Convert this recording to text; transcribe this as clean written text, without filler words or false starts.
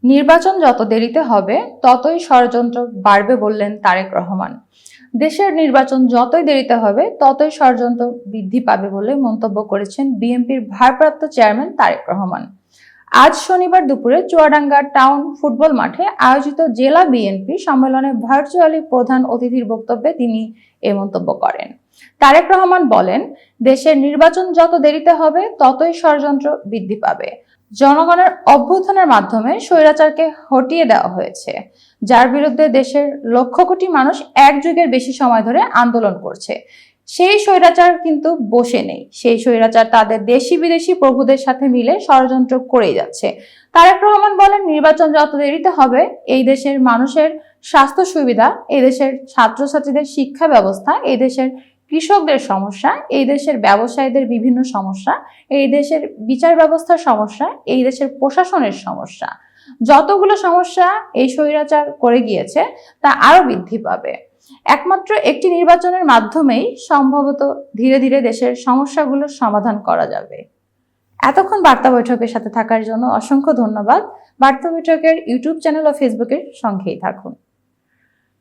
নির্বাচন যত দেরিতে হবে ততই ষড়যন্ত্র বাড়বে বললেন তারেক রহমান। দেশের নির্বাচন যতই দেরিতে হবে ততই ষড়যন্ত্র বৃদ্ধি পাবে বলে মন্তব্য করেছেন বিএনপির ভারপ্রাপ্ত চেয়ারম্যান তারেক রহমান। আজ শনিবার দুপুরে চুয়াডাঙ্গা টাউন ফুটবল মাঠে আয়োজিত জেলা বিএনপি সম্মেলনে ভার্চুয়ালি প্রধান অতিথির বক্তব্যে তিনি এ মন্তব্য করেন। তারেক রহমান বলেন, দেশের নির্বাচন যত দেরিতে হবে ততই ষড়যন্ত্র বৃদ্ধি পাবে। জনগণের অভ্যুত্থানের মাধ্যমে স্বৈরাচারকে হটিয়ে দেওয়া হয়েছে, যার বিরুদ্ধে দেশের লক্ষ কোটি মানুষ এক যুগের বেশি সময় ধরে আন্দোলন করছে। সেই স্বৈরাচার কিন্তু বসে নেই। সেই স্বৈরাচার তাদের দেশি বিদেশি প্রভুদের সাথে মিলে ষড়যন্ত্র করেই যাচ্ছে। তারেক রহমান বলেন, নির্বাচন যত দেরিতে হবে এই দেশের মানুষের স্বাস্থ্য সুবিধা, এই দেশের ছাত্রছাত্রীদের শিক্ষা ব্যবস্থা, এই দেশের কৃষকদের সমস্যা, এই দেশের ব্যবসায়ীদের বিভিন্ন সমস্যা, এই দেশের বিচার ব্যবস্থার সমস্যা, এই দেশের প্রশাসনের সমস্যা, যতগুলো সমস্যা এই স্বৈরাচার করে গিয়েছে তা আরো বৃদ্ধি পাবে। একমাত্র একটি নির্বাচনের মাধ্যমেই সম্ভবত ধীরে ধীরে দেশের সমস্যাগুলোর সমাধান করা যাবে। এতক্ষণ বার্তা বৈঠকের সাথে থাকার জন্য অসংখ্য ধন্যবাদ। বার্তা বৈঠকের ইউটিউব চ্যানেল ও ফেসবুকের সঙ্গেই থাকুন।